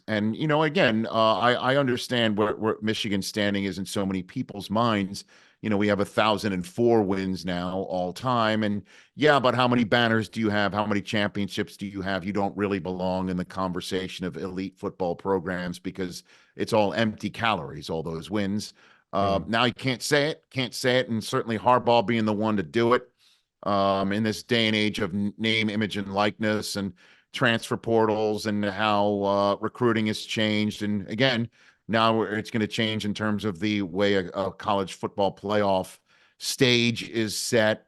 wins. And, again, I understand where Michigan's standing is in so many people's minds. We have 1,004 wins now all time. And yeah, but how many banners do you have? How many championships do you have? You don't really belong in the conversation of elite football programs because it's all empty calories, all those wins. Now you can't say it. And certainly Harbaugh being the one to do it in this day and age of name, image, and likeness and transfer portals and how recruiting has changed. And again, now it's going to change in terms of the way a college football playoff stage is set.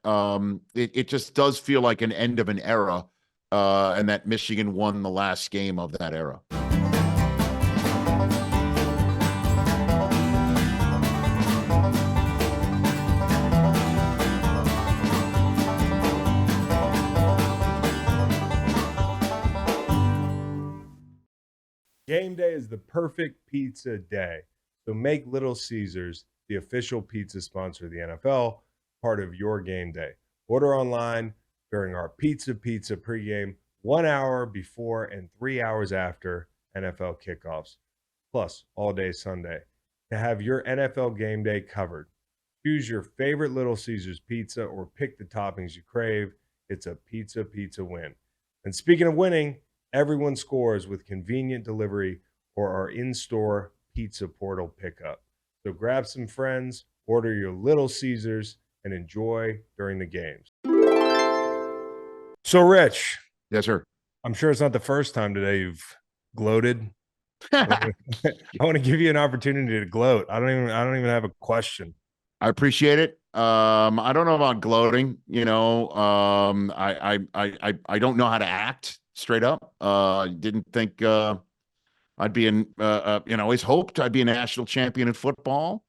It just does feel like an end of an era, and that Michigan won the last game of that era. Game day is the perfect pizza day. So make Little Caesars the official pizza sponsor of the NFL, part of your game day. Order online during our Pizza pregame 1 hour before and 3 hours after NFL kickoffs, plus all day Sunday. To have your NFL game day covered, choose your favorite Little Caesars pizza or pick the toppings you crave. It's a pizza win. And speaking of winning, everyone scores with convenient delivery or our in-store pizza portal pickup. So grab some friends, order your Little Caesars, and enjoy during the games. So, Rich. Yes, sir. I'm sure it's not the first time today you've gloated. I want to give you an opportunity to gloat. I don't even have a question. I appreciate it. I don't know about gloating. I don't know how to act. Straight up. Didn't think I'd be always hoped I'd be a national champion in football.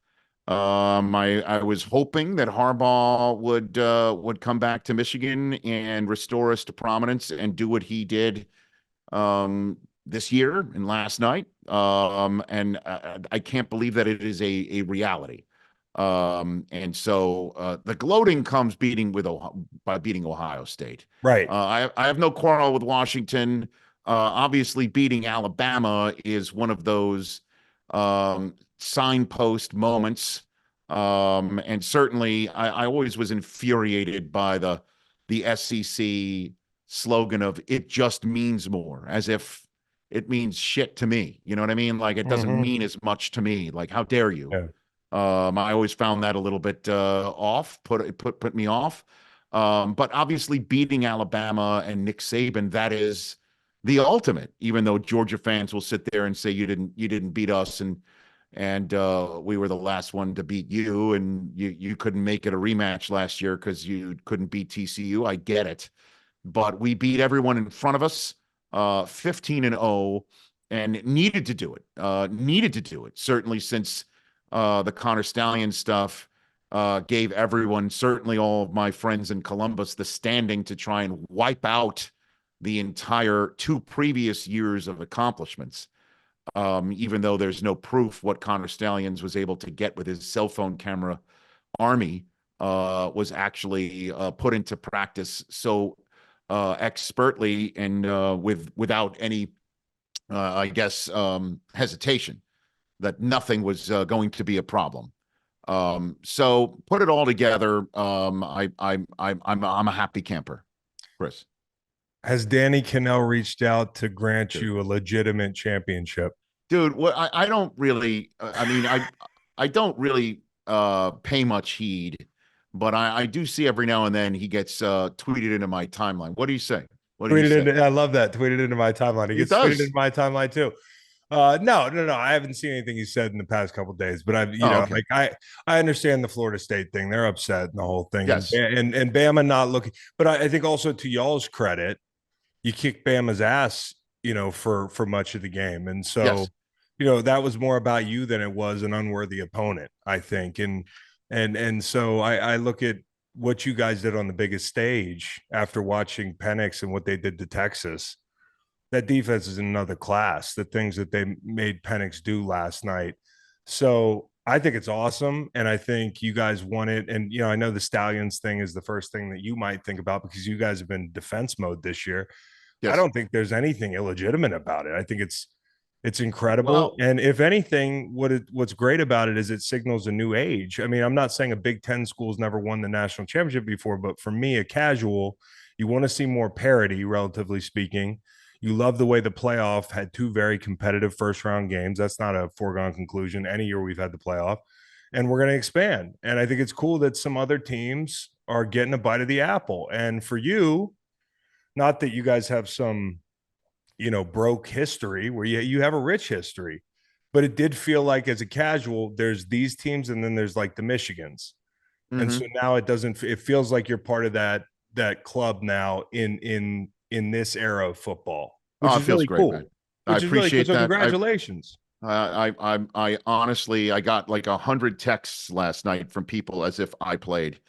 I was hoping that Harbaugh would come back to Michigan and restore us to prominence and do what he did this year and last night. And I can't believe that it is a reality. And so the gloating comes by beating Ohio State. Right. I have no quarrel with Washington. Obviously, beating Alabama is one of those signpost moments. And certainly, I always was infuriated by the SEC slogan of "it just means more," as if it means shit to me. You know what I mean? Like it doesn't mean as much to me. Like, how dare you? Yeah. I always found that a little bit off, put me off. But obviously beating Alabama and Nick Saban, that is the ultimate, even though Georgia fans will sit there and say you didn't beat us and we were the last one to beat you and you couldn't make it a rematch last year because you couldn't beat TCU. I get it. But we beat everyone in front of us, 15-0, and needed to do it. Certainly since the Connor Stallion stuff gave everyone, certainly all of my friends in Columbus, the standing to try and wipe out the entire 2 previous years of accomplishments. Even though there's no proof what Connor Stallions was able to get with his cell phone camera army was actually put into practice so expertly and without any, hesitation, that nothing was going to be a problem. So put it all together. I'm a happy camper, Chris. Has Danny Cannell reached out to grant you a legitimate championship? Dude, what I don't really, I don't really pay much heed, but I do see every now and then he gets tweeted into my timeline. What do you say? I love that. Tweeted into my timeline. He gets tweeted into my timeline too. No. I haven't seen anything he said in the past couple of days, but I understand the Florida State thing. They're upset and the whole thing. Yes. And Bama not looking, but I think also to y'all's credit, you kicked Bama's ass, for much of the game. And so, yes. That was more about you than it was an unworthy opponent, I think. And so I look at what you guys did on the biggest stage after watching Penix and what they did to Texas. That defense is in another class, the things that they made Penix do last night. So I think it's awesome. And I think you guys won it. And, I know the Stallions thing is the first thing that you might think about because you guys have been defense mode this year. Yes. I don't think there's anything illegitimate about it. I think it's It's incredible. Well, And if anything, what's great about it is it signals a new age. I mean, I'm not saying a Big Ten school's never won the national championship before, but for me, a casual, you want to see more parity, relatively speaking. You love the way the playoff had two very competitive first round games. That's not a foregone conclusion. Any year we've had the playoff, and we're going to expand. And I think it's cool that some other teams are getting a bite of the apple. And for you, not that you guys have some broke history where you have a rich history, but it did feel like as a casual, there's these teams and then there's like the Michigans. And so mhm. now it feels like you're part of that club now in this era of football, Oh, which it is feels really great, man. cool. I Which is really cool. appreciate So that. congratulations. I honestly, I got like 100 texts last night from people as if I played,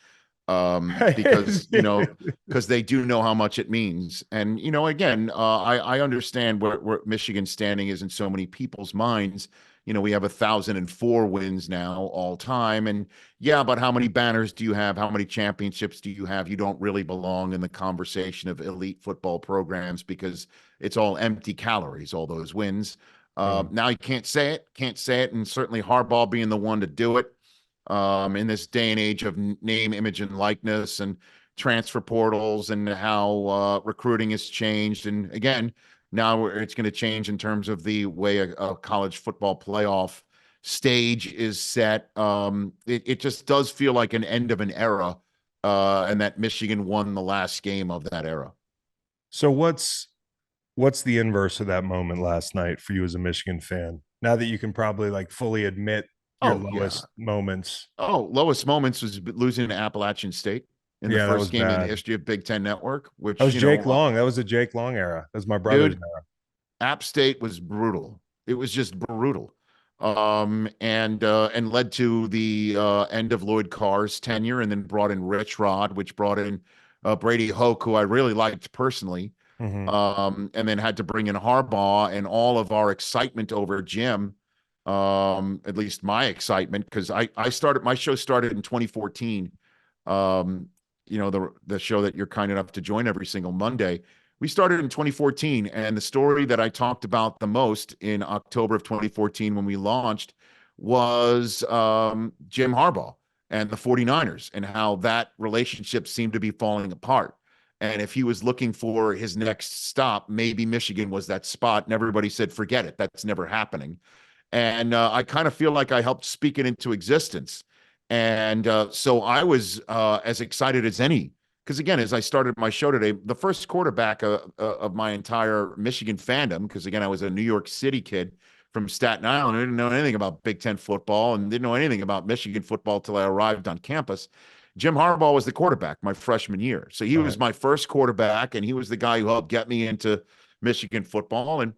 because because they do know how much it means. And again, I understand where Michigan's standing is in so many people's minds. We have 1,004 wins now all time, and yeah, but how many banners do you have? How many championships do you have? You don't really belong in the conversation of elite football programs because it's all empty calories, all those wins. Mm. Now you can't say it, and certainly Harbaugh being the one to do it, in this day and age of name, image, and likeness, and transfer portals, and how recruiting has changed. And again, now it's going to change in terms of the way a college football playoff stage is set. It just does feel like an end of an era, and that Michigan won the last game of that era. So what's the inverse of that moment last night for you as a Michigan fan? Now that you can probably like fully admit your Oh yeah. lowest moments. Oh, lowest moments was losing to Appalachian State in the Yeah, that first was game in the bad. history of Big Ten Network, That which, was Jake Long. That was a Jake Long era. That was my brother's dude, era. App State was brutal. It was just brutal. And led to the end of Lloyd Carr's tenure, and then brought in Rich Rod, which brought in Brady Hoke, who I really liked personally. Mm-hmm. And then had to bring in Harbaugh, and all of our excitement over Jim, at least my excitement, because I started, my show started in 2014. Um, the show that you're kind enough to join every single Monday. We started in 2014, and the story that I talked about the most in October of 2014 when we launched was Jim Harbaugh and the 49ers, and how that relationship seemed to be falling apart. And if he was looking for his next stop, maybe Michigan was that spot. And everybody said, forget it. That's never happening. And I kind of feel like I helped speak it into existence. And so I was as excited as any. Because again, as I started my show today, the first quarterback of my entire Michigan fandom, because again, I was a New York City kid from Staten Island. I didn't know anything about Big Ten football and didn't know anything about Michigan football till I arrived on campus. Jim Harbaugh was the quarterback my freshman year. So he was Right. my first quarterback, and he was the guy who helped get me into Michigan football. And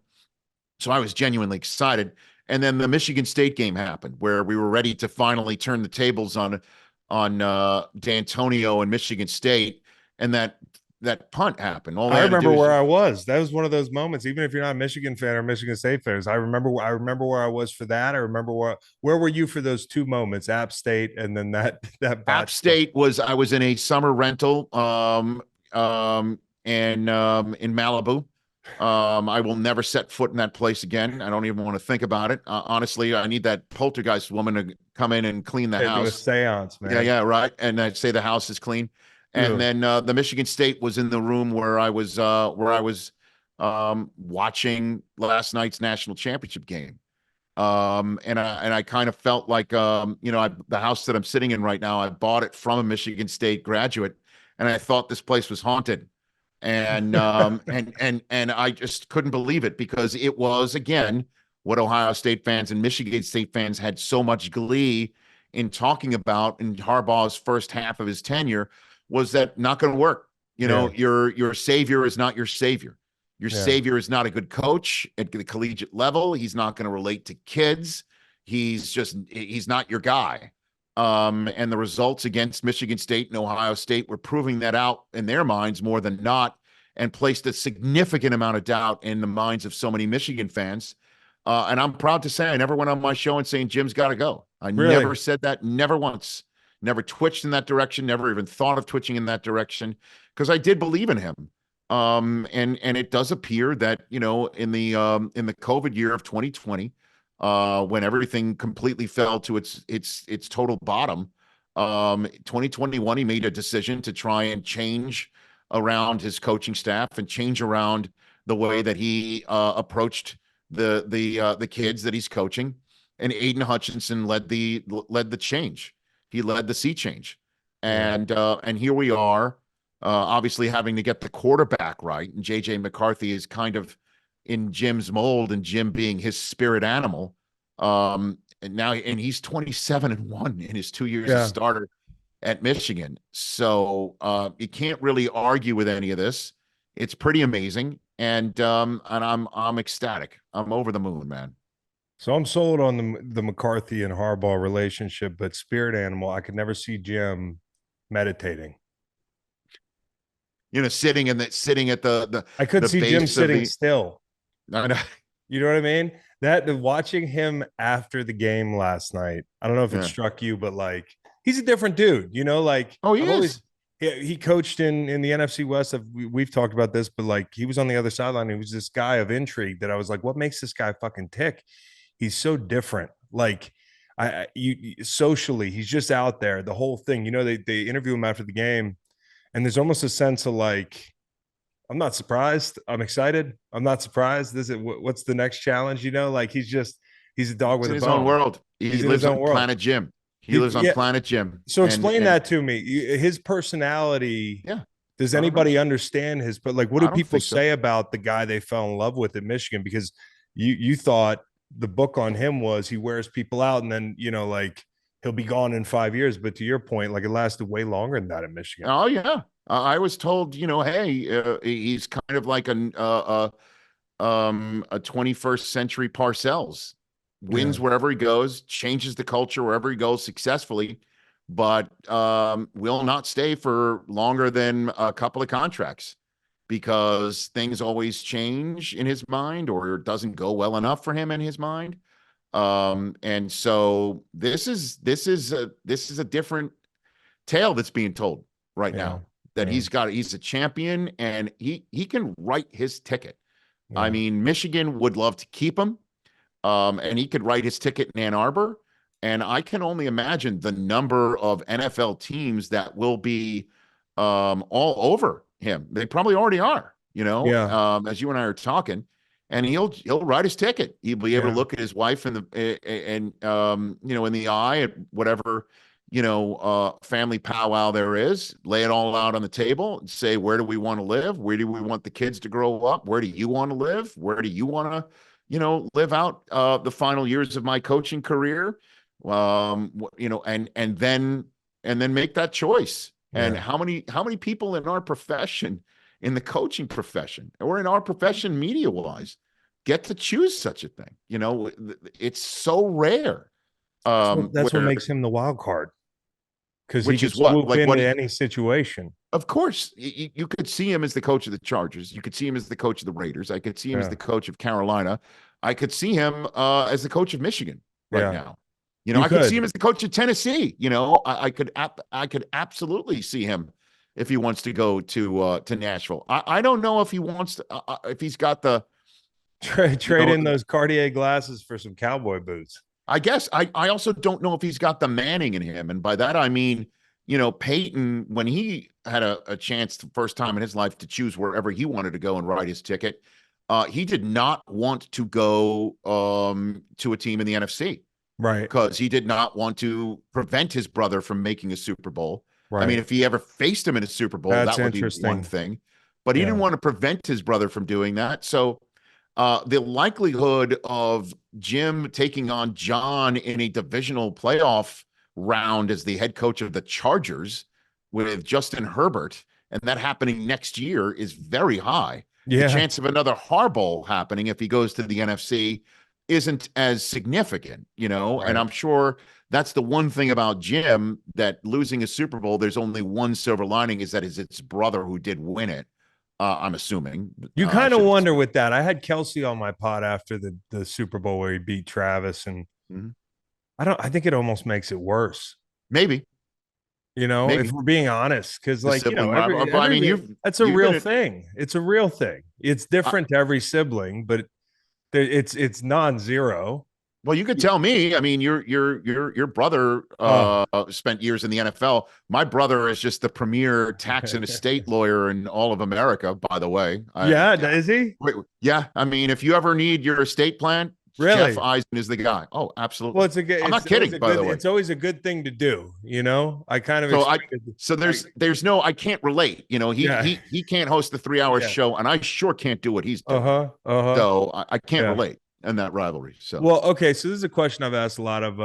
so I was genuinely excited. And then the Michigan State game happened, where we were ready to finally turn the tables on D'Antonio and Michigan State, and that punt happened. All I they had to remember do is where I was. That was one of those moments. Even if you're not a Michigan fan or Michigan State fans, I remember. I remember where I was for that. I remember where were you for those two moments, App State, and then that App botch. State was, I was in a summer rental and in Malibu. I will never set foot in that place again. I don't even want to think about it. Honestly, I need that poltergeist woman to come in and clean the Yeah, do a house. séance, Yeah, man. yeah, right. And I'd say the house is clean. And Ugh. then the Michigan State was in the room where I was watching last night's national championship game. And I kind of felt like the house that I'm sitting in right now, I bought it from a Michigan State graduate, and I thought this place was haunted. And I just couldn't believe it, because it was, again, what Ohio State fans and Michigan State fans had so much glee in talking about in Harbaugh's first half of his tenure, was that not going to work. Yeah, Your savior is not your savior. Your yeah, savior is not a good coach at the collegiate level. He's not going to relate to kids. He's not your guy. And the results against Michigan State and Ohio State were proving that out in their minds more than not, and placed a significant amount of doubt in the minds of so many Michigan fans. And I'm proud to say I never went on my show and saying Jim's got to go. I really. never said that, never once. Never twitched in that direction, never even thought of twitching in that direction, because I did believe in him. And it does appear that, in the COVID year of 2020, when everything completely fell to its total bottom, 2021, he made a decision to try and change around his coaching staff and change around the way that he approached the kids that he's coaching. And Aiden Hutchinson led the change. He led the sea change. Yeah. And here we are, obviously having to get the quarterback right. And JJ McCarthy is kind of in Jim's mold, and Jim being his spirit animal. And he's 27-1 in his 2 years as Yeah. starter at Michigan. So you can't really argue with any of this. It's pretty amazing. And I'm ecstatic. I'm over the moon, man. So I'm sold on the McCarthy and Harbaugh relationship, but spirit animal, I could never see Jim meditating. Sitting at I could the see Jim base of sitting the. still. I know. You know what I mean? That the watching him after the game last night, I don't know if it Yeah. struck you, but like he's a different dude. Like Oh, he I've always is. he coached in the NFC West. We've talked about this, but like he was on the other sideline. He was this guy of intrigue that I was like, what makes this guy fucking tick? He's so different. Like socially, he's just out there. The whole thing. They interview him after the game, and there's almost a sense of like, I'm not surprised. I'm excited. I'm not surprised. What's the next challenge? Like he's a dog He's with in a his own bone. world. He He's in his lives own on world. Planet Jim. He lives on Yeah. Planet Jim. So explain And that to me. His personality. yeah, Does I don't know. anybody understand his? But like, what do I don't people think so. say about the guy they fell in love with at Michigan? Because you thought the book on him was he wears people out, and then like he'll be gone in 5 years. But to your point, like it lasted way longer than that at Michigan. Oh yeah. I was told, hey, he's kind of like a 21st century Parcells. Yeah. Wins wherever he goes, changes the culture wherever he goes successfully, but will not stay for longer than a couple of contracts because things always change in his mind, or it doesn't go well enough for him in his mind. And so this is a different tale that's being told right Yeah. now, that Yeah. he's a champion, and he can write his ticket. I Yeah. mean, Michigan would love to keep him, and he could write his ticket in Ann Arbor. And I can only imagine the number of NFL teams that will be all over him. They probably already are, Yeah. as you and I are talking. And he'll write his ticket. He'll be able to Yeah. look at his wife in the eye at whatever family powwow there is, lay it all out on the table and say, where do we want to live? Where do we want the kids to grow up? Where do you want to live? Where do you want to, live out the final years of my coaching career? And then make that choice. And Yeah. how many people in our profession, in the coaching profession, or in our profession media wise, get to choose such a thing? It's so rare. That's what Where makes him the wild card because he Which could is what, swoop like what into he, any situation. of course, you could see him as the coach of the Chargers. You could see him as the coach of the Raiders. I could see him as Yeah. the coach of Carolina. I could see him as the coach of Michigan right Yeah. now. You I could see him could. as the coach of Tennessee. I could absolutely see him if he wants to go to Nashville. I don't know if he wants to, if he's got the, you Trade know, in those Cartier glasses for some cowboy boots. I guess I also don't know if he's got the Manning in him. And by that, I mean, Peyton, when he had a chance the first time in his life to choose wherever he wanted to go and write his ticket, he did not want to go to a team in the NFC Right. because he did not want to prevent his brother from making a Super Bowl. I mean, Right. if he ever faced him in a Super Bowl, That's that would be one interesting. thing. But he didn't Yeah. want to prevent his brother from doing that. So the likelihood of Jim taking on John in a divisional playoff round as the head coach of the Chargers with Justin Herbert, and that happening next year, is very high. The Yeah. chance of another Harbaugh happening if he goes to the NFC isn't as significant, and Right. I'm sure that's the one thing about Jim, that losing a Super Bowl, there's only one silver lining, is that it's his brother who did win it. I'm assuming. You I kind of shouldn't. wonder with that. I had Kelsey on my pod after the Super Bowl where he beat Travis, and Mhm. I think it almost makes it worse. Maybe. if Maybe we're being honest, because the like, sibling rivalry. But I mean, every that's a you've real been at. thing. It's a real thing. It's different to every sibling, but it's non-zero. Well, you could tell me. I mean, your brother Oh, spent years in the NFL. My brother is just the premier tax and estate lawyer in all of America. By the way, yeah, is he yeah. I mean, if you ever need your estate plan, Jeff really? Eisen is the guy. Oh, Well, absolutely. I'm not always kidding. a By good the way, it's always a good thing to do. I kind of so I expected. so I, there's no I can't relate. He yeah, he can't host the 3 hour yeah. show, and I sure can't do what he's Uh doing. huh. Uh huh. So I can't Yeah. relate in that rivalry. So Well, okay, so this is a question I've asked a lot of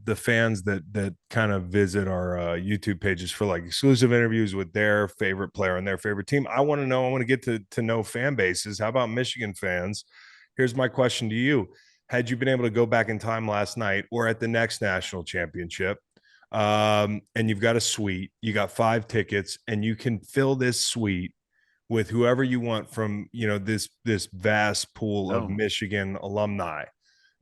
the fans that kind of visit our YouTube pages for like exclusive interviews with their favorite player and their favorite team. I want to know. I want to get to know fan bases. How about Michigan fans? Here's my question to you: had you been able to go back in time last night or at the next national championship, and you've got a suite, you got 5 tickets, and you can fill this suite with whoever you want from this vast pool of oh. Michigan alumni.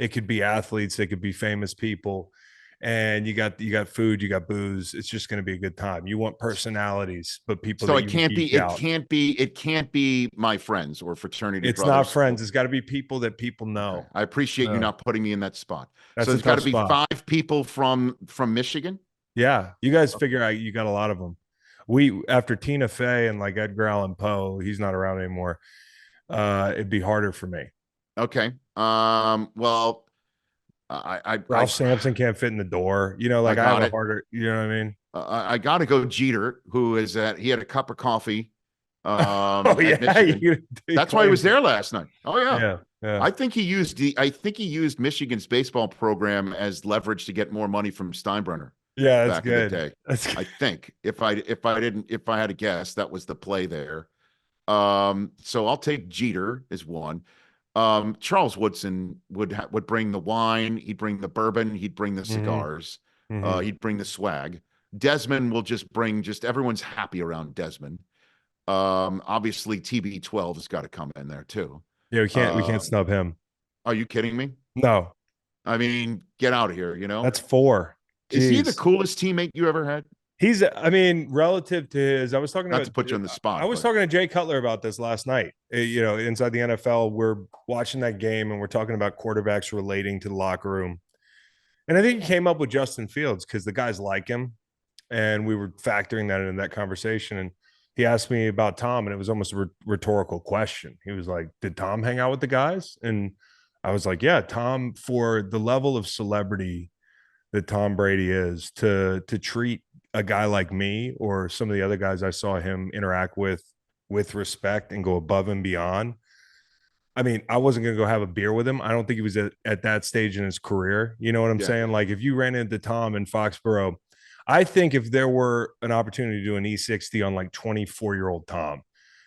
It could be athletes, it could be famous people, and you got food, you got booze. It's just going to be a good time. You want personalities, but people So that it you can't be geek out. it can't be my friends or fraternity It's not brothers. friends. It's got to be people that people Okay. know. I appreciate you No, not putting me in that spot. So that's a there's got tough to be spot. 5 people from Michigan. Yeah, you guys Okay. figure out you got a lot of them. We after Tina Fey and like Edgar Allan Poe, he's not around anymore. It'd be harder for me. Okay. Well, Ralph Sampson can't fit in the door. I Like I have got a it. harder, you know what I mean? I got to go Jeter, who is at. He had a cup of coffee Oh at yeah, Michigan. you That's why he claim. was there last night. Oh yeah. Yeah, yeah, I think he used Michigan's baseball program as leverage to get more money from Steinbrenner yeah. That's back in the good. day. That's good. I think if I had to guess, that was the play there. So I'll take Jeter as one. Charles Woodson would bring the wine, he'd bring the bourbon, he'd bring the Mm-hmm, cigars, mm-hmm. he'd bring the swag. Desmond will just bring everyone's happy around Desmond. Obviously TB12 has got to come in there too. Yeah, we can't Um, snub him. are you kidding me? No, I mean, get out of here, that's 4. Is he the Jeez. coolest teammate you ever had? I mean, relative to his, Not to put you on the I spot, was but talking to Jay Cutler about this last night. Inside the NFL, we're watching that game and we're talking about quarterbacks relating to the locker room. And I think he came up with Justin Fields because the guys like him. And we were factoring that into that conversation. And he asked me about Tom, and it was almost a rhetorical question. He was like, "Did Tom hang out with the guys?" And I was like, "Yeah, Tom, for the level of celebrity that Tom Brady is, to treat a guy like me or some of the other guys I saw him interact with respect and go above and beyond." I mean, I wasn't going to go have a beer with him. I don't think he was at that stage in his career. You know what I'm yeah, saying? Like if you ran into Tom in Foxborough, I think if there were an opportunity to do an E60 on like 24-year-old Tom,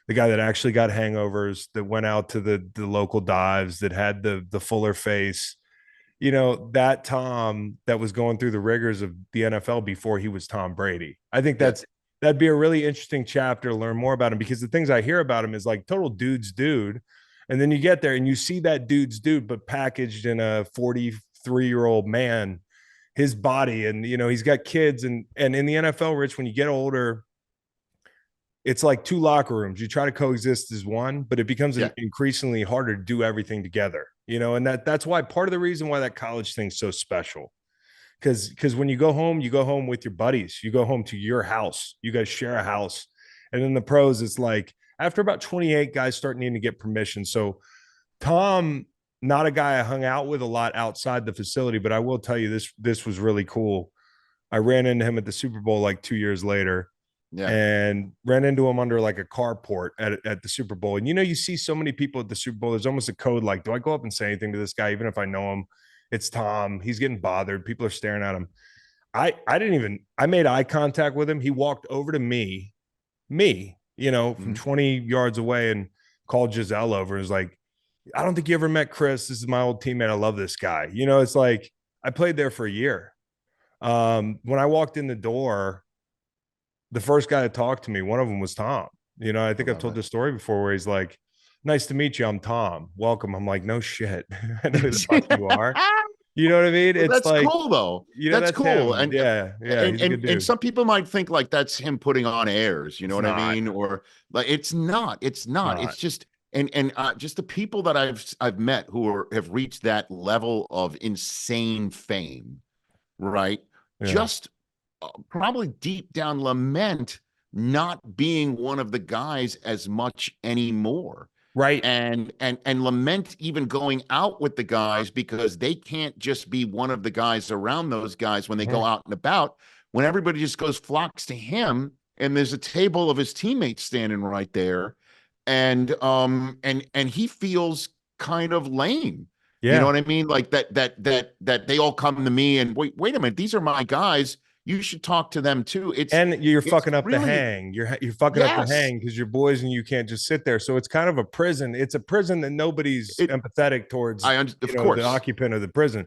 the guy that actually got hangovers, that went out to the local dives, that had the fuller face, that Tom that was going through the rigors of the NFL before he was Tom Brady. I think yeah, that'd be a really interesting chapter to learn more about him, because the things I hear about him is like total dude's dude. And then you get there and you see that dude's dude, but packaged in a 43-year-old man, his body, and he's got kids, and in the NFL, Rich, when you get older, it's like 2 locker rooms. You try to coexist as one, but it becomes yeah. increasingly harder to do everything together. And that's why part of the reason why that college thing's so special. Because when you go home with your buddies. You go home to your house. You guys share a house. And then the pros, it's like after about 28, guys start needing to get permission. So Tom, not a guy I hung out with a lot outside the facility, but I will tell you this was really cool. I ran into him at the Super Bowl like 2 years later, Yeah. and ran into him under like a carport at the Super Bowl. And you see so many people at the Super Bowl. There's almost a code like, do I go up and say anything to this guy, even if I know him? It's Tom. He's getting bothered. People are staring at him. I made eye contact with him. He walked over to me, from Mhm. 20 yards away, and called Giselle over and was like, I don't think you ever met Chris. This is my old teammate. I love this guy. It's like I played there for a year. When I walked in the door, the first guy to talk to me, one of them was Tom. I I think I've love told it. this story before where he's like, nice to meet you. I'm Tom. Welcome. I'm like, no shit. I know who the fuck you are. You know what I mean? Well, It's that's like, cool though. you know, That's that's cool. him. Yeah, yeah, he's a good And dude. some people might think like that's him putting on airs, you know It's what I not. mean? Or like it's not. It's It's not. not. It's just just the people that I've met who have reached that level of insane fame, right? Yeah. Just probably deep down lament not being one of the guys as much anymore, Right. and lament even going out with the guys because they can't just be one of the guys around those guys when they go Mhm. out and about, when everybody just goes flocks to him and there's a table of his teammates standing right there, and he feels kind of lame. You know Yeah. what I mean? Like that they all come to me and wait a minute, these are my guys. You should talk to them too. And you're It's fucking up the really, hang. You're fucking up the yes. hang because you're boys and you can't just sit there. So it's kind of a prison. It's a prison that nobody's It empathetic towards, of the course. occupant of the prison.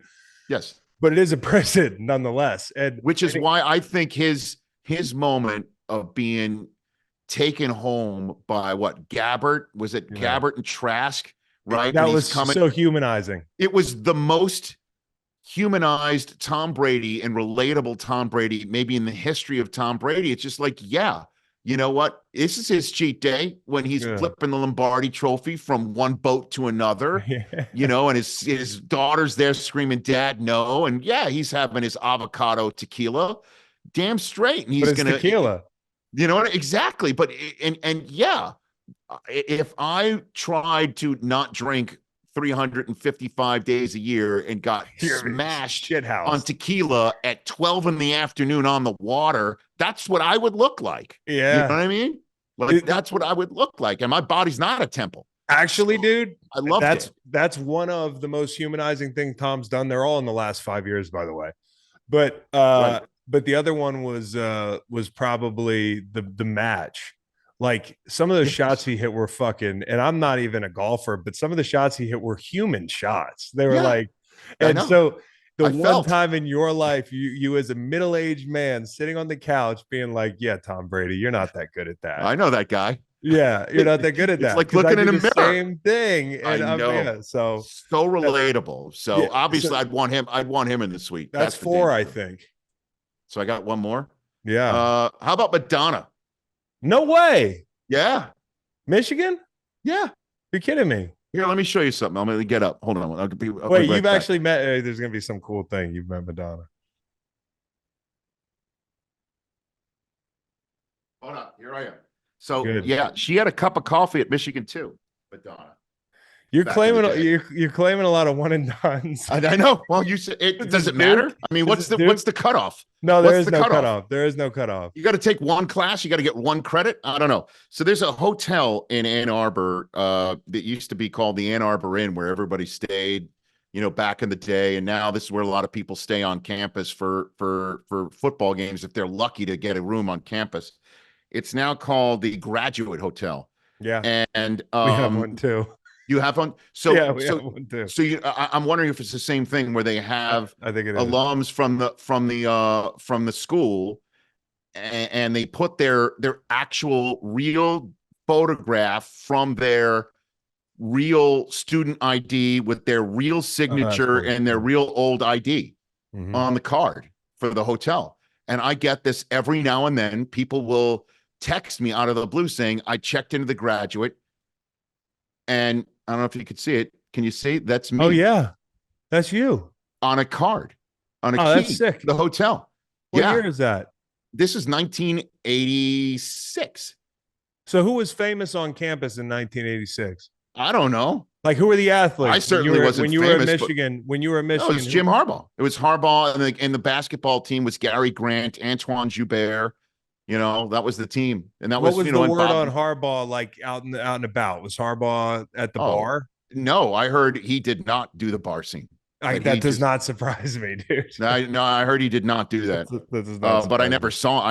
Yes. But it is a prison nonetheless. Which is And why I think his moment of being taken home by what, Gabbert, was it yeah, Gabbert and Trask, right? that And he's was coming. so humanizing. It was the most humanized Tom Brady and relatable Tom Brady, maybe in the history of Tom Brady. It's just like, yeah, you know what? This is his cheat day when he's Yeah. flipping the Lombardi trophy from one boat to another, Yeah. and his daughter's there screaming, "Dad, no." And yeah, he's having his avocado tequila. Damn straight. And But he's it's gonna, tequila. you know what? Exactly. But and yeah, if I tried to not drink 355 days a year and got You're smashed shit on house. tequila at 12 in the afternoon on the water, that's what I would look like. You know what Yeah. I mean? Like It- that's what I would look like. And my body's not a temple. Actually, So dude, I loved that's it. that's one of the most humanizing things Tom's done. They're all in the last 5 years, by the way. But Right. the other one was probably the match. Like some of those shots Yes. he hit were fucking, and I'm not even a golfer, but some of the shots he hit were human shots. They were Yeah, like, I and know. so the I one felt. time in your life, you as a middle-aged man sitting on the couch being like, yeah, Tom Brady, you're not that good at that. I know that guy. Yeah, you're not that good at It's that like because I looking do in a the mirror. same thing, I and I'm know. yeah. So So that, relatable. So yeah, obviously so I'd want him in the suite. that's That's for damn four, I sure. think. So I got one more. Yeah. How about Madonna? No way. Yeah. Michigan? Yeah. You're kidding me. Here, let me show you something. I'm going to get up. Hold on. I'll be Wait, right you've back. actually met, there's going to be some cool thing. You've met Madonna. Hold on. Here I am. So, Good. yeah, she had a cup of coffee at Michigan too, Madonna, You're back in the claiming day. you're claiming a lot of one and dones. I know. Well, you said it. Is Does this it matter? Duke? I mean, Is this what's Duke? the cutoff? No, there What's is the no cutoff? cutoff. There is no cutoff. You got to take one class. You got to get one credit. I don't know. So there's a hotel in Ann Arbor that used to be called the Ann Arbor Inn, where everybody stayed, back in the day. And now this is where a lot of people stay on campus for football games if they're lucky to get a room on campus. It's now called the Graduate Hotel, Yeah, and we have one too. you have one. Yeah, So we have so one too. so I'm wondering if it's the same thing where they have I think it is. alums from the school, and they put their actual real photograph from their real student ID with their real Oh, that's signature cool. and their real old ID Mhm. on the card for the hotel. And I get this every now and then. People will text me out of the blue saying, I checked into the Graduate, and I don't know if you could see it. Can you see? That's Oh me yeah, that's you. on a card, on a Oh, that's key, sick. the hotel. What Yeah. year is that? This is 1986. So who was famous on campus in 1986? I don't know. Like who were the I athletes certainly wasn't when you were at famous, but Michigan? When you were at no, it Michigan, was Jim Harbaugh. It was Harbaugh, and the basketball team was Gary Grant, Antoine Joubert. That was the team, and that what was was the and word Bob. on Harbaugh like out and about? Was Harbaugh at the Oh bar? no, I heard he did not do the bar scene. That he That does just not surprise me, dude. no, I heard he did not do that. That does not But surprise me. I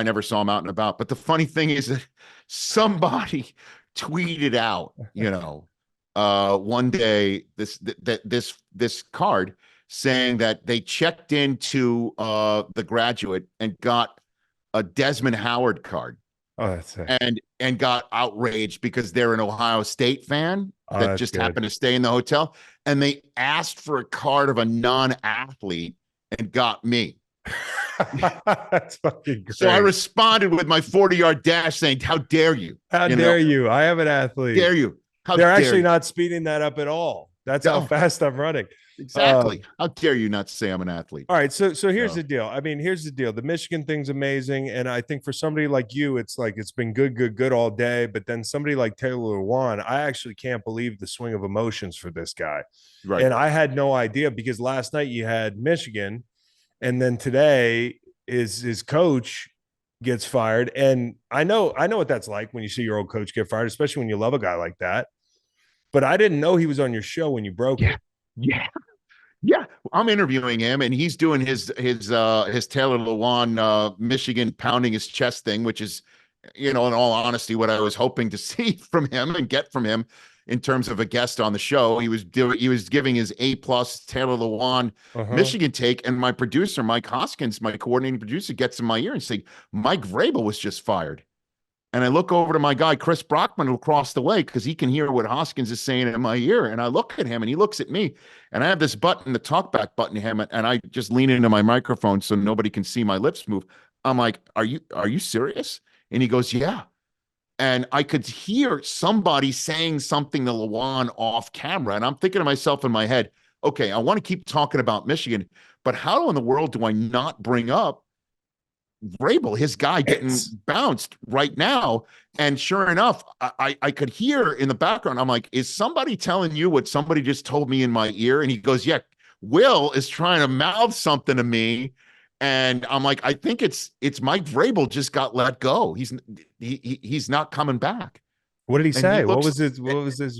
never saw him out and about. But the funny thing is that somebody tweeted out, one day this card saying that they checked into the Graduate and got a Desmond Howard card. Oh, that's it. and got outraged because they're an Ohio State fan Oh, that that's just good. happened to stay in the hotel, and they asked for a card of a non-athlete and got me. That's fucking So I great. responded with my 40-yard dash saying, "How dare you? How You dare know, you? I am an athlete. dare you? How They're dare actually you?" not speeding that up at all. That's how No, fast I'm running. exactly. How dare you not say I'm an athlete? All right, so here's No. the deal. I mean, here's the deal. The Michigan thing's amazing, and I think for somebody like you, it's like it's been good, good, good all day. But then somebody like Taylor Lewan, I actually can't believe the swing of emotions for this guy. Right. And I had no idea because last night you had Michigan, and then today his coach gets fired. And I know what that's like when you see your old coach get fired, especially when you love a guy like that. But I didn't know he was on your show when you broke Yeah. it. Yeah. Yeah, I'm interviewing him, and he's doing his Taylor Lewan Michigan pounding his chest thing, which is, in all honesty, what I was hoping to see from him and get from him in terms of a guest on the show. He was giving his A+ Taylor Lewan Uh-huh. Michigan take, and my producer Mike Hoskins, my coordinating producer, gets in my ear and saying Mike Vrabel was just fired. And I look over to my guy, Chris Brockman, across the way, because he can hear what Hoskins is saying in my ear. And I look at him and he looks at me. And I have this button, the talkback button to him. And I just lean into my microphone so nobody can see my lips move. I'm like, are you serious? And he goes, yeah. And I could hear somebody saying something to Lewan off camera. And I'm thinking to myself in my head, okay, I want to keep talking about Michigan, but how in the world do I not bring up Vrabel, his guy getting It's bounced right now? And sure enough, I could hear in the background, I'm like, is somebody telling you what somebody just told me in my ear? And he goes, yeah, Will is trying to mouth something to me. And I'm like, I think it's Mike Vrabel just got let go. He's not coming back. what did he And he say? What looks was his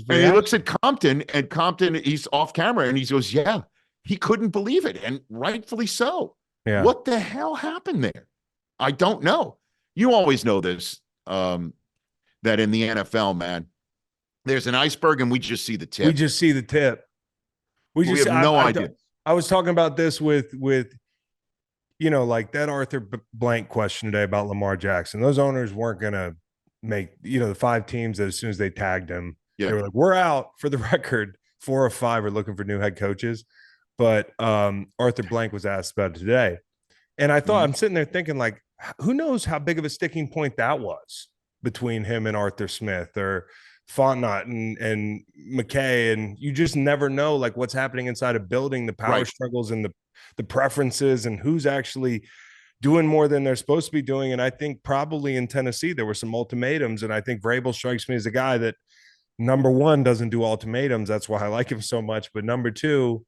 and he looks reaction? at Compton, and Compton, he's off camera, and he goes, yeah, he couldn't believe it. And rightfully so. Yeah. What the hell happened there? I don't know. You always know this, that in the NFL, man, there's an iceberg and we just see the We tip. just see the tip. We have no idea. I was talking about this with like that Arthur Blank question today about Lamar Jackson. Those owners weren't gonna make the 5 teams that as soon as they tagged him, they Yeah. were like, we're out. For the record, 4 or 5 are looking for new head coaches. But Arthur Blank was asked about it today. And I thought, Mhm. I'm sitting there thinking, like, who knows how big of a sticking point that was between him and Arthur Smith or Fontenot and McKay. And you just never know, like, what's happening inside a building, the power Right. struggles and the preferences and who's actually doing more than they're supposed to be doing. And I think probably in Tennessee, there were some ultimatums. And I think Vrabel strikes me as a guy that, number one, doesn't do ultimatums. That's why I like him so much. But number two,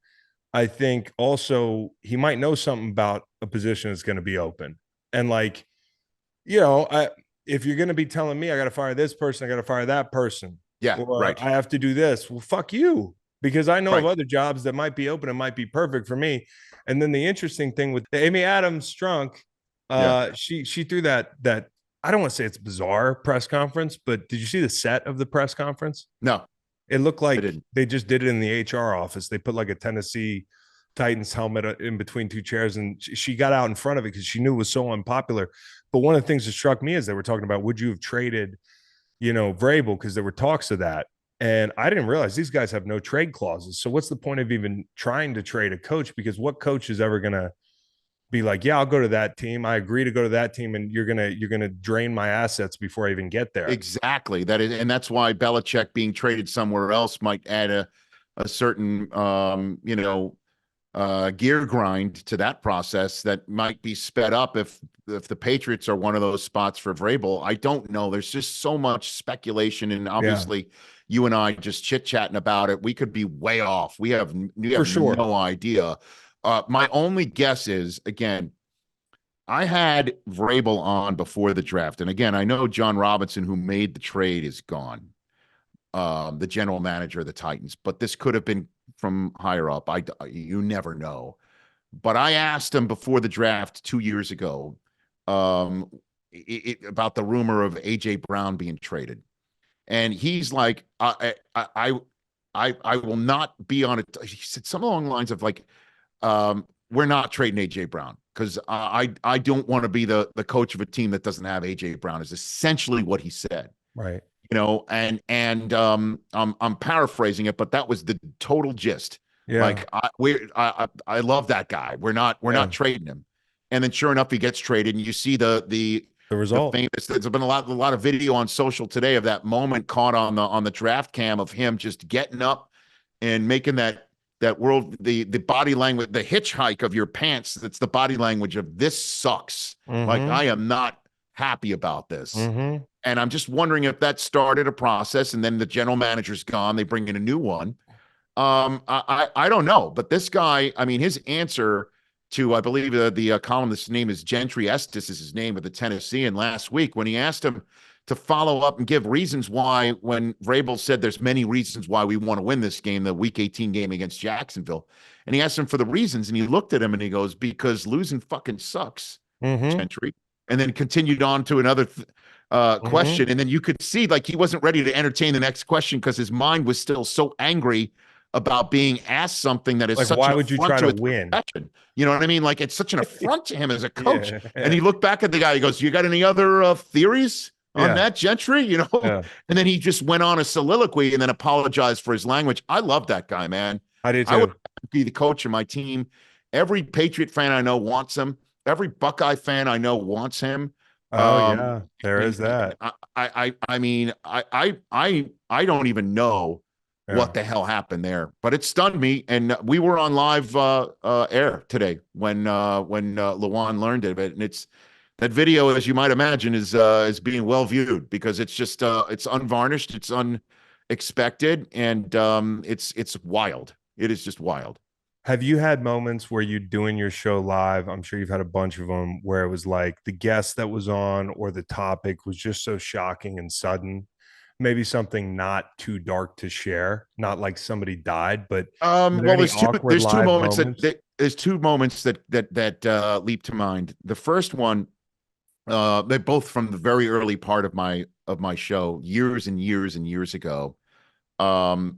I think also he might know something about a position that's going to be open. And like, if you're going to be telling me I got to fire this person, I got to fire that person, Yeah. or Right. I have to do this, well, fuck you. Because I know of Right. other jobs that might be open and might be perfect for me. And then the interesting thing with Amy Adams Strunk, Yeah. she threw that I don't want to say it's bizarre press conference, but did you see the set of the press conference? No, It looked I like didn't. they just did it in the HR office. They put like a Tennessee Titans helmet in between 2 chairs, and she got out in front of it because she knew it was so unpopular. But one of the things that struck me is they were talking about, would you have traded, Vrabel, because there were talks of that. And I didn't realize these guys have no trade clauses. So what's the point of even trying to trade a coach? Because what coach is ever going to be like, yeah, I'll go to that team. I agree to go to that team, and you're gonna drain my assets before I even get there. Exactly. That is, and that's why Belichick being traded somewhere else might add a certain gear grind to that process that might be sped up if the Patriots are one of those spots for Vrabel. I don't know. There's just so much speculation, and Yeah, obviously, you and I just chit chatting about it. We could be way off. We for have sure. no idea. My only guess is, again, I had Vrabel on before the draft, and again, I know John Robinson, who made the trade, is gone, the general manager of the Titans, but this could have been from higher up. You never know. But I asked him before the draft 2 years ago, um, about the rumor of AJ Brown being traded, and he's like, I will not be on it. He said something along the lines of like, we're not trading AJ Brown because I don't want to be the coach of a team that doesn't have AJ Brown, is essentially what he said. Right. And I'm paraphrasing it, but that was the total gist. Yeah. Like I love that guy. We're not trading him. And then sure enough, he gets traded, and you see the result. famous. There's been a lot of video on social today of that moment caught on the draft cam of him just getting up and making that the body language, the hitchhike of your pants. That's the body language of this sucks. Like, I am not happy about this. And I'm just wondering if that started a process, and then the general manager's gone. They bring in a new one. I don't know, but this guy, I mean, his answer to, I believe the columnist's name is Gentry Estes, is his name, of the Tennessean, last week, when he asked him to follow up and give reasons why, when Vrabel said there's many reasons why we want to win this game, the Week 18 game against Jacksonville, and he asked him for the reasons, and he looked at him and he goes, because losing fucking sucks, Gentry, and then continued on to another question, and then you could see like he wasn't ready to entertain the next question because his mind was still so angry about being asked something that is like, such why an would you affront try to to his win? profession. You know what I mean? Like, it's such an affront to him as a coach. Yeah. And he looked back at the guy. He goes, "You got any other theories on that, Gentry?" You know. And then he just went on a soliloquy and then apologized for his language. I love that guy, man. I do too. I would be the coach of my team. Every Patriot fan I know wants him. Every Buckeye fan I know wants him. Yeah, there is that. I mean, I don't even know what the hell happened there, but it stunned me. And we were on live air today when Lewan learned of it, and it's that video, as you might imagine, is being well viewed because it's just it's unvarnished, it's unexpected, and it's wild. It is just wild. Have you had moments where you're doing your show live? I'm sure you've had a bunch of them where it was like the guest that was on or the topic was just so shocking and sudden. Maybe something not too dark to share, not like somebody died, but Well, there's two moments moments? there's two moments that leap to mind. The first one, they're both from the very early part of my show, years and years and years ago.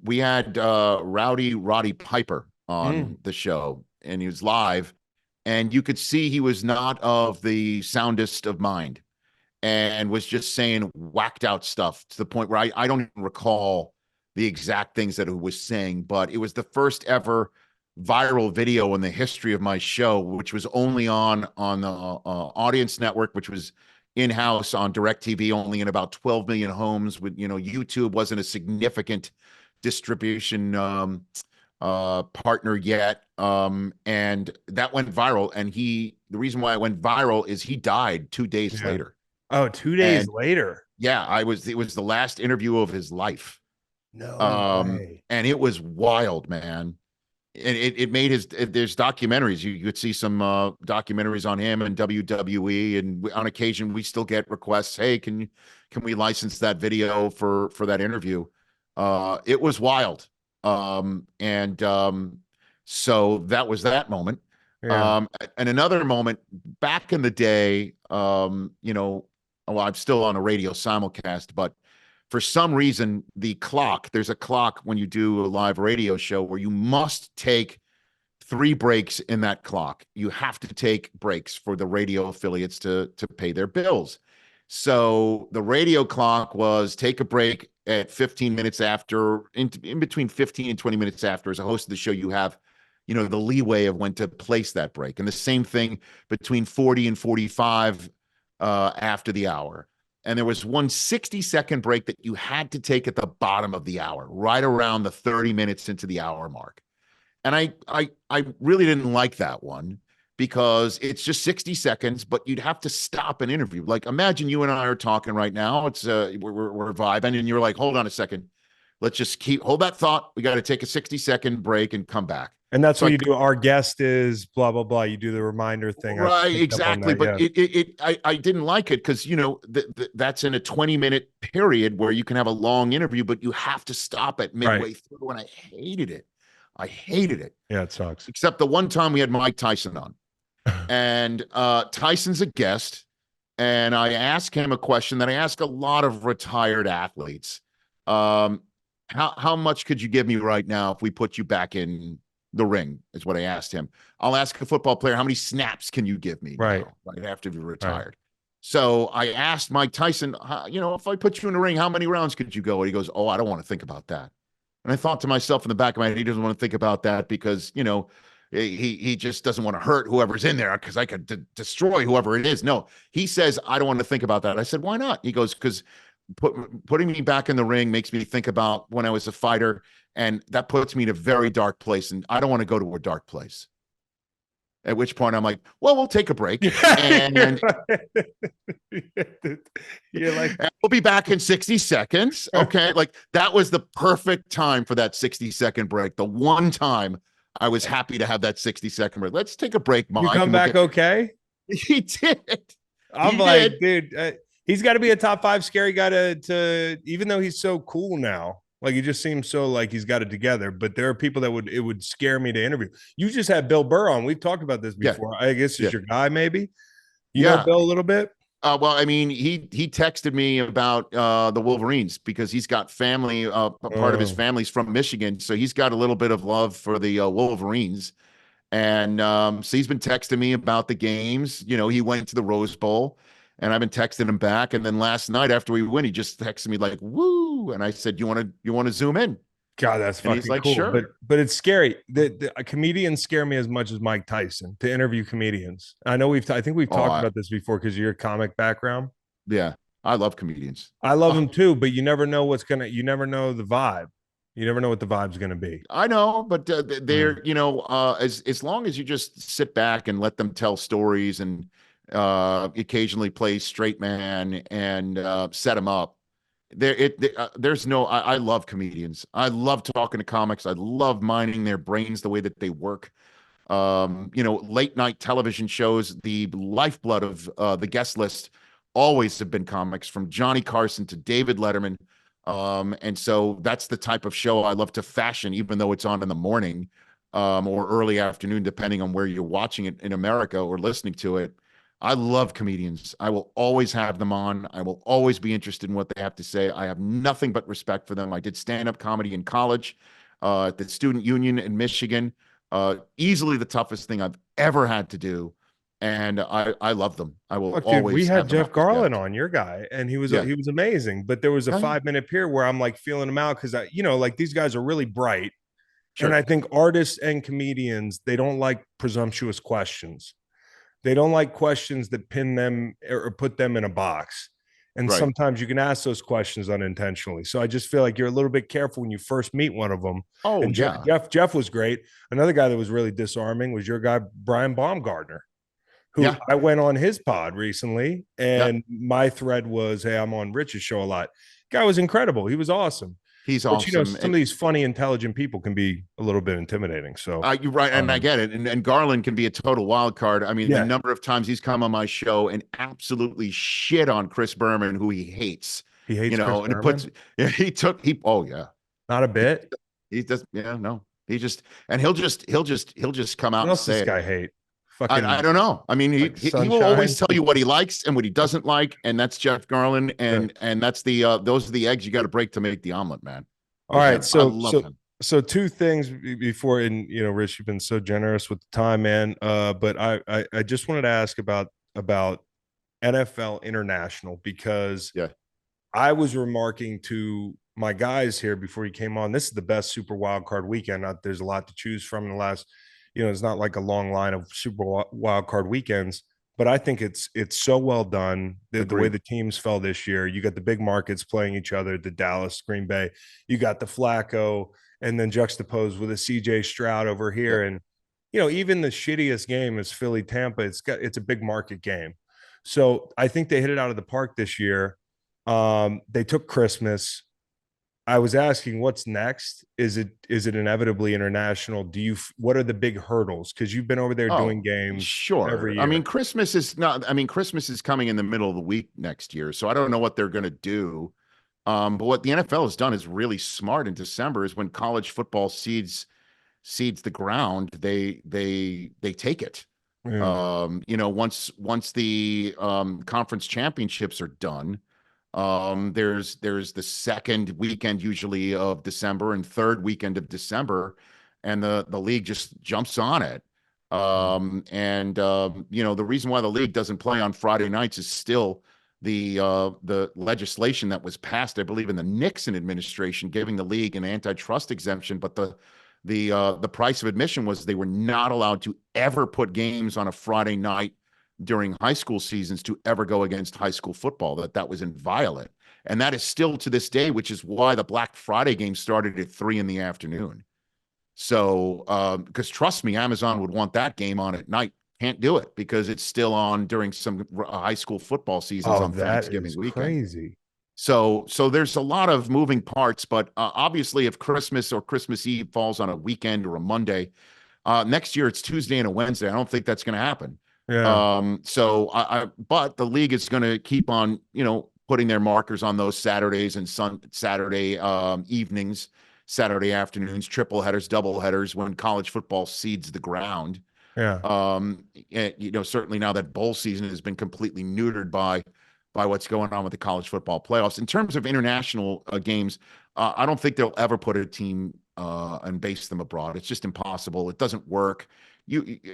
We had Rowdy Roddy Piper on the show, and he was live, and you could see he was not of the soundest of mind, and was just saying whacked out stuff to the point where I don't even recall the exact things that he was saying, but it was the first ever viral video in the history of my show, which was only on the Audience Network, which was in-house on DirecTV, only in about 12 million homes. With, YouTube wasn't a significant distribution partner yet, and that went viral. And the reason why it went viral is he died 2 days later. Oh, 2 days later. Yeah, it was the last interview of his life. No way. And it was wild, man. And it made there's documentaries. You could see some documentaries on him and WWE, and on occasion we still get requests, hey, can we license that video for that interview? It was wild. So that was that moment. And another moment back in the day, well, I'm still on a radio simulcast, but for some reason, there's a clock when you do a live radio show where you must take 3 breaks in that clock. You have to take breaks for the radio affiliates to pay their bills. So the radio clock was take a break at 15 minutes after, in between 15 and 20 minutes after. As a host of the show, you have, the leeway of when to place that break. And the same thing between 40 and 45 after the hour. And there was one 60-second break that you had to take at the bottom of the hour, right around the 30 minutes into the hour mark. And I really didn't like that one because it's just 60 seconds, but you'd have to stop an interview. Like, imagine you and I are talking right now. It's we're vibing, and you're like, hold on a second. Let's just hold that thought. We got to take a 60-second break and come back. And that's what you do. Our guest is blah, blah, blah. You do the reminder thing. Right, exactly. But I didn't like it because, that's in a 20-minute period where you can have a long interview, but you have to stop at midway through. And I hated it. Yeah, it sucks. Except the one time we had Mike Tyson on. And Tyson's a guest. And I asked him a question that I ask a lot of retired athletes. How much could you give me right now if we put you back in the ring is what I asked him. I'll ask a football player, how many snaps can you give me Right. now, right after you're Right. retired? So I asked Mike Tyson, if I put you in the ring, how many rounds could you go? And he goes, oh, I don't want to think about that. And I thought to myself in the back of my head, he doesn't want to think about that because, he just doesn't want to hurt whoever's in there because I could destroy whoever it is. No, he says, I don't want to think about that. I said, why not? He goes, because putting me back in the ring makes me think about when I was a fighter, and that puts me in a very dark place, and I don't want to go to a dark place. At which point I'm like, well, we'll take a break. And you're like, and we'll be back in 60 seconds. Okay. Like that was the perfect time for that 60-second break. The one time I was happy to have that 60-second break. Let's take a break, Mike. You come back okay? He did. I'm like, dude, he's got to be a top 5 scary guy to even though he's so cool now. Like he just seems so like he's got it together. But there are people that it would scare me to interview. You just had Bill Burr on. We've talked about this before. I guess is your guy, maybe. You know Bill a little bit? Well, I mean, he texted me about the Wolverines because he's got family. Part of his family's from Michigan, so he's got a little bit of love for the Wolverines. And so he's been texting me about the games. He went to the Rose Bowl, and I've been texting him back. And then last night after we win, he just texted me like, "Woo!" And I said, "You want to zoom in?" God, that's fucking he's like, cool. Sure. But it's scary. The comedians scare me as much as Mike Tyson to interview comedians. I know I think we've talked about this before because of your comic background. Yeah, I love comedians. I love them too, but you never know you never know the vibe. You never know what the vibe's going to be. I know, but they're, as long as you just sit back and let them tell stories and occasionally play straight man and set them up. There's no. I love comedians. I love talking to comics. I love mining their brains, the way that they work. Late night television shows, the lifeblood of the guest list always have been comics, from Johnny Carson to David Letterman. And so that's the type of show I love to fashion, even though it's on in the morning or early afternoon, depending on where you're watching it in America or listening to it. I love comedians. I will always have them on. I will always be interested in what they have to say. I have nothing but respect for them. I did stand-up comedy in college at the Student Union in Michigan. Easily the toughest thing I've ever had to do. And I love them. I will always. We had Jeff Garland on, your guy, and he was amazing. But there was a 5-minute period where I'm like feeling him out because like these guys are really bright, and I think artists and comedians, they don't like presumptuous questions. They don't like questions that pin them or put them in a box. And sometimes you can ask those questions unintentionally. So I just feel like you're a little bit careful when you first meet one of them. Oh, and Jeff was great. Another guy that was really disarming was your guy, Brian Baumgartner, who I went on his pod recently. And my thread was, hey, I'm on Rich's show a lot. Guy was incredible. He was awesome. He's awesome. Some of these funny, intelligent people can be a little bit intimidating. So you're right, and I get it. And Garland can be a total wild card. I mean, the number of times he's come on my show and absolutely shit on Chris Berman, who he hates. He hates, Chris and Berman? Oh yeah, not a bit. He does. Yeah, no. He'll just come out and say, this guy hate. I don't know. I mean, he will always tell you what he likes and what he doesn't like, and that's Jeff Garland, and that's those are the eggs you got to break to make the omelet, man. All right, so two things before, and Rich, you've been so generous with the time, man. But I just wanted to ask about NFL International, because I was remarking to my guys here before he came on. This is the best Super Wild Card weekend. There's a lot to choose from in the last. It's not like a long line of Super Wild Card weekends, but I think it's so well done. The way the teams fell this year. You got the big markets playing each other, the Dallas, Green Bay. You got the Flacco, and then juxtaposed with a CJ Stroud over here. And, even the shittiest game is Philly Tampa. It's a big market game. So I think they hit it out of the park this year. They took Christmas. I was asking, what's next? Is it inevitably international? What are the big hurdles? Because you've been over there doing games. Sure. Every year. I mean, Christmas is coming in the middle of the week next year, so I don't know what they're going to do. But what the NFL has done is really smart in December. Is when college football seeds the ground, they take it. Once the conference championships are done. There's the second weekend usually of December and third weekend of December, and the league just jumps on it. The reason why the league doesn't play on Friday nights is still the legislation that was passed, I believe, in the Nixon administration, giving the league an antitrust exemption. But the price of admission was they were not allowed to ever put games on a Friday night during high school seasons to ever go against high school football. That was inviolate. And that is still to this day, which is why the Black Friday game started at 3 p.m. So, because trust me, Amazon would want that game on at night. Can't do it because it's still on during some high school football seasons on that Thanksgiving is weekend. crazy. So there's a lot of moving parts, but obviously, if Christmas or Christmas Eve falls on a weekend or a Monday, next year it's Tuesday and a Wednesday. I don't think that's going to happen. Yeah. But the league is going to keep on, putting their markers on those Saturdays and Saturday evenings, Saturday afternoons, triple headers, double headers when college football seeds the ground. Yeah. Certainly now that bowl season has been completely neutered by what's going on with the college football playoffs. In terms of international games, I don't think they'll ever put a team and base them abroad. It's just impossible. It doesn't work.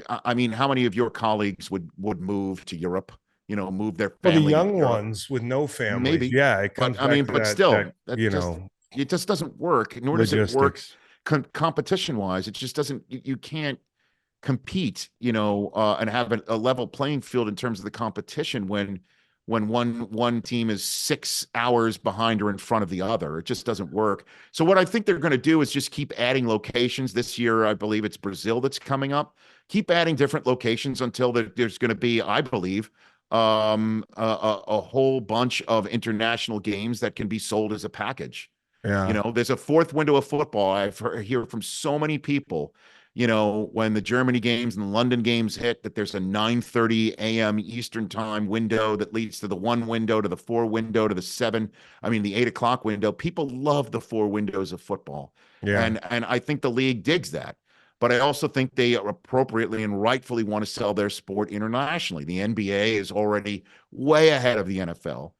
I mean, how many of your colleagues would move to Europe? Move their family. Well, the young to Europe? ones with no families. Maybe. Yeah, it comes back to that, still, it just doesn't work. Nor does it work competition wise. It just doesn't. You can't compete, and have a level playing field in terms of the competition when one team is 6 hours behind or in front of the other. It just doesn't work. So what I think they're going to do is just keep adding locations. This year, I believe it's Brazil that's coming up. Keep adding different locations until there's going to be, I believe, a whole bunch of international games that can be sold as a package. Yeah. There's a fourth window of football. I've heard from so many people, when the Germany games and the London games hit, that there's a 9:30 a.m. Eastern time window that leads to the 1 window, to the 4 window, to the 8 o'clock window. People love the 4 windows of football. Yeah. And I think the league digs that. But I also think they appropriately and rightfully want to sell their sport internationally. The NBA is already way ahead of the NFL.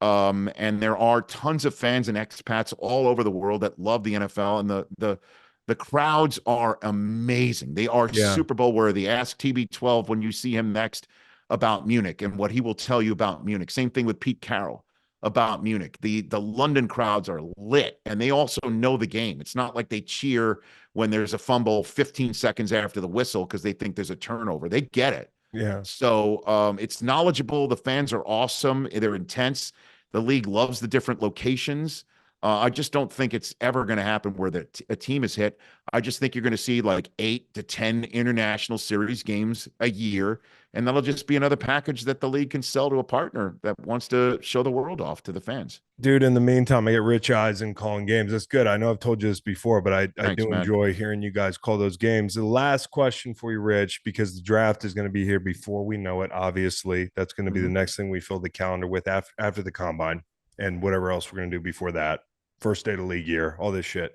And there are tons of fans and expats all over the world that love the NFL, and the crowds are amazing. They are Super Bowl worthy. Ask TB12 when you see him next about Munich and what he will tell you about Munich. Same thing with Pete Carroll about Munich. The London crowds are lit, and they also know the game. It's not like they cheer when there's a fumble 15 seconds after the whistle because they think there's a turnover. They get it. Yeah. So it's knowledgeable. The fans are awesome. They're intense. The league loves the different locations. I just don't think it's ever going to happen where a team is hit. I just think you're going to see like 8 to 10 international series games a year, and that'll just be another package that the league can sell to a partner that wants to show the world off to the fans. Dude, in the meantime, I get Rich Eisen calling games. That's good. I know I've told you this before, but I do enjoy hearing you guys call those games. The last question for you, Rich, because the draft is going to be here before we know it, obviously. That's going to be the next thing we fill the calendar with after the combine and whatever else we're going to do before that. First day of the league year, all this shit.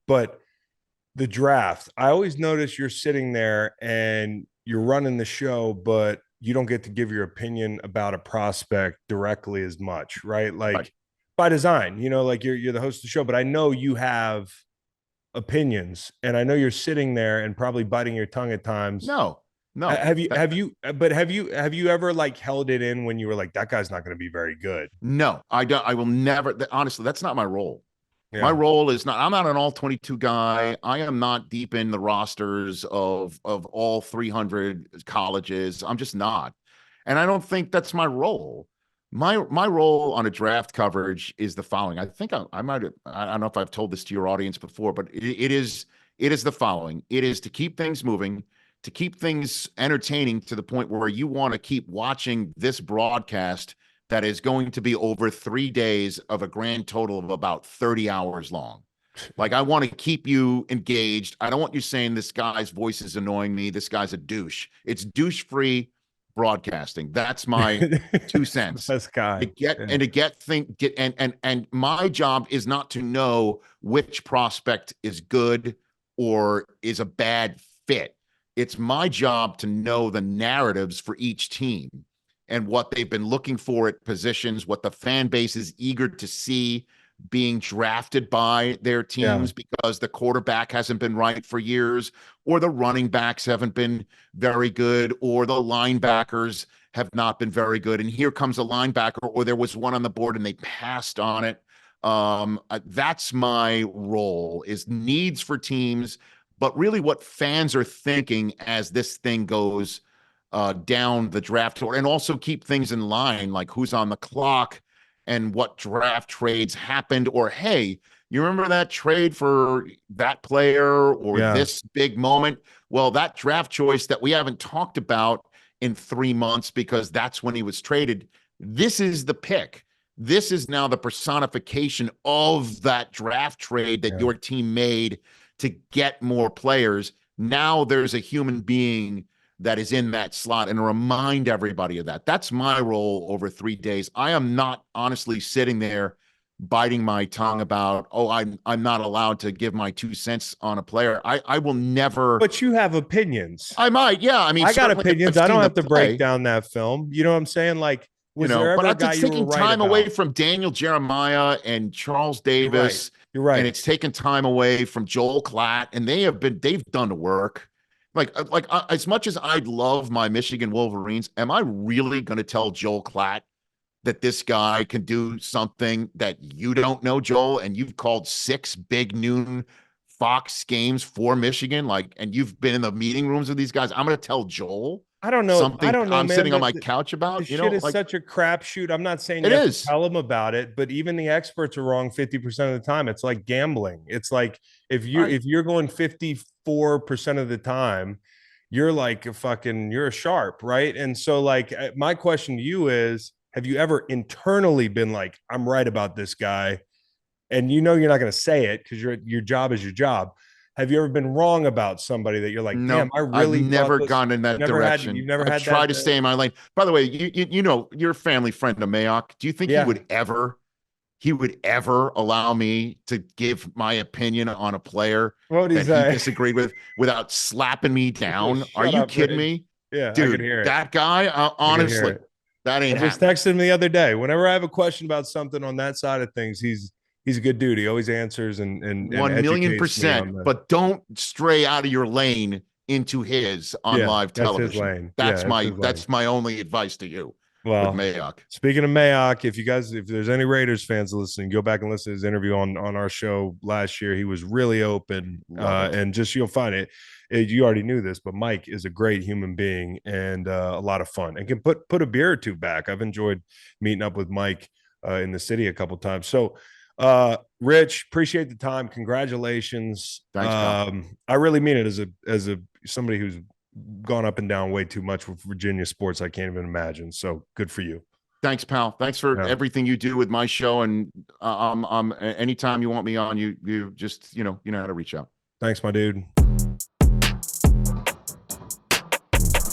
But the draft, I always notice you're sitting there and you're running the show, but you don't get to give your opinion about a prospect directly as much, right? Like by design, like you're the host of the show, but I know you have opinions, and I know you're sitting there and probably biting your tongue at times. No. Have you ever like held it in when you were like, that guy's not going to be very good? No, I don't. I will never. Honestly, that's not my role. Yeah. My role is not. I'm not an all 22 guy. I am not deep in the rosters of all 300 colleges. I'm just not, and I don't think that's my role. My role on a draft coverage is the following. I think I might have. I don't know if I've told this to your audience before, but it is the following. It is to keep things moving, to keep things entertaining to the point where you want to keep watching this broadcast that is going to be over 3 days of a grand total of about 30 hours long. Like, I want to keep you engaged. I don't want you saying this guy's voice is annoying me. This guy's a douche. It's douche-free broadcasting. That's my 2 cents. Best guy. And my job is not to know which prospect is good or is a bad fit. It's my job to know the narratives for each team and what they've been looking for at positions, what the fan base is eager to see, being drafted by their Yeah. teams because the quarterback hasn't been right for years, or the running backs haven't been very good, or the linebackers have not been very good. And here comes a linebacker, or there was one on the board and they passed on it. That's my role, is needs for teams, but really what fans are thinking as this thing goes down the draft order, and also keep things in line, like who's on the clock and what draft trades happened, or hey, you remember that trade for that player or Yeah. this big moment? Well, that draft choice that we haven't talked about in 3 months because that's when he was traded. This is the pick. This is now the personification of that draft trade that Yeah. your team made to get more players. Now there's a human being that is in that slot, and remind everybody of that. That's my role over 3 days. I am not honestly sitting there biting my tongue about, oh, I'm not allowed to give my 2 cents on a player. I will never. But you have opinions. I might, yeah. I mean, I got certainly if opinions. I've I seen don't the have to break play, down that film. You know what I'm saying? Like, was there but ever a guy it's you were taking right time away about? from Daniel Jeremiah and Charles You're right. Davis, You're and right. it's taken time away from Joel Klatt, and they've done the work. As much as I love my Michigan Wolverines, am I really going to tell Joel Klatt that this guy can do something that you don't know, Joel? And you've called 6 big noon Fox games for Michigan, and you've been in the meeting rooms with these guys. I'm going to tell Joel I don't know. I something don't know, I'm man. sitting on That my couch this about, shit is such a crapshoot. I'm not saying it you have to is. tell them about it, but even the experts are wrong 50% of the time. It's like gambling. It's like if you're going 54% of the time, you're like you're a sharp, right? And so like my question to you is, have you ever internally been like, I'm right about this guy? And you know you're not going to say it because your job is your job. Have you ever been wrong about somebody that you're like, damn, No, I I've really thought never this? gone in that You've direction. never I've had tried that. to stay in my lane. By the way, you're a family friend of Mayock. Do you think Yeah. he would ever allow me to give my opinion on a player What would he that he say? disagreed with without slapping me down? Are Shut you up, kidding Rich. me? Yeah, I could Dude, hear it. that guy, I could hear honestly, it. that I ain't just happening. texted him the other day. Whenever I have a question about something on that side of things, he's a good dude. He always answers and 1 million educates me percent, on the. but don't stray out of your lane into his on Yeah, live that's his television. lane. Yeah, that's his lane. That's my only advice to you with Well, Mayock. speaking of Mayock, if there's any Raiders fans listening, go back and listen to his interview on our show last year. He was really open, Love it. and just you'll find it. You already knew this, but Mike is a great human being and a lot of fun, and can put a beer or two back. I've enjoyed meeting up with Mike in the city a couple times. So, Rich, appreciate the time. Congratulations. Thanks, pal. I really mean it as a somebody who's gone up and down way too much with Virginia sports. I can't even imagine. So good for you. Thanks, pal. Thanks for Yeah. everything you do with my show. And anytime you want me on, you just, you know how to reach out. Thanks, my dude.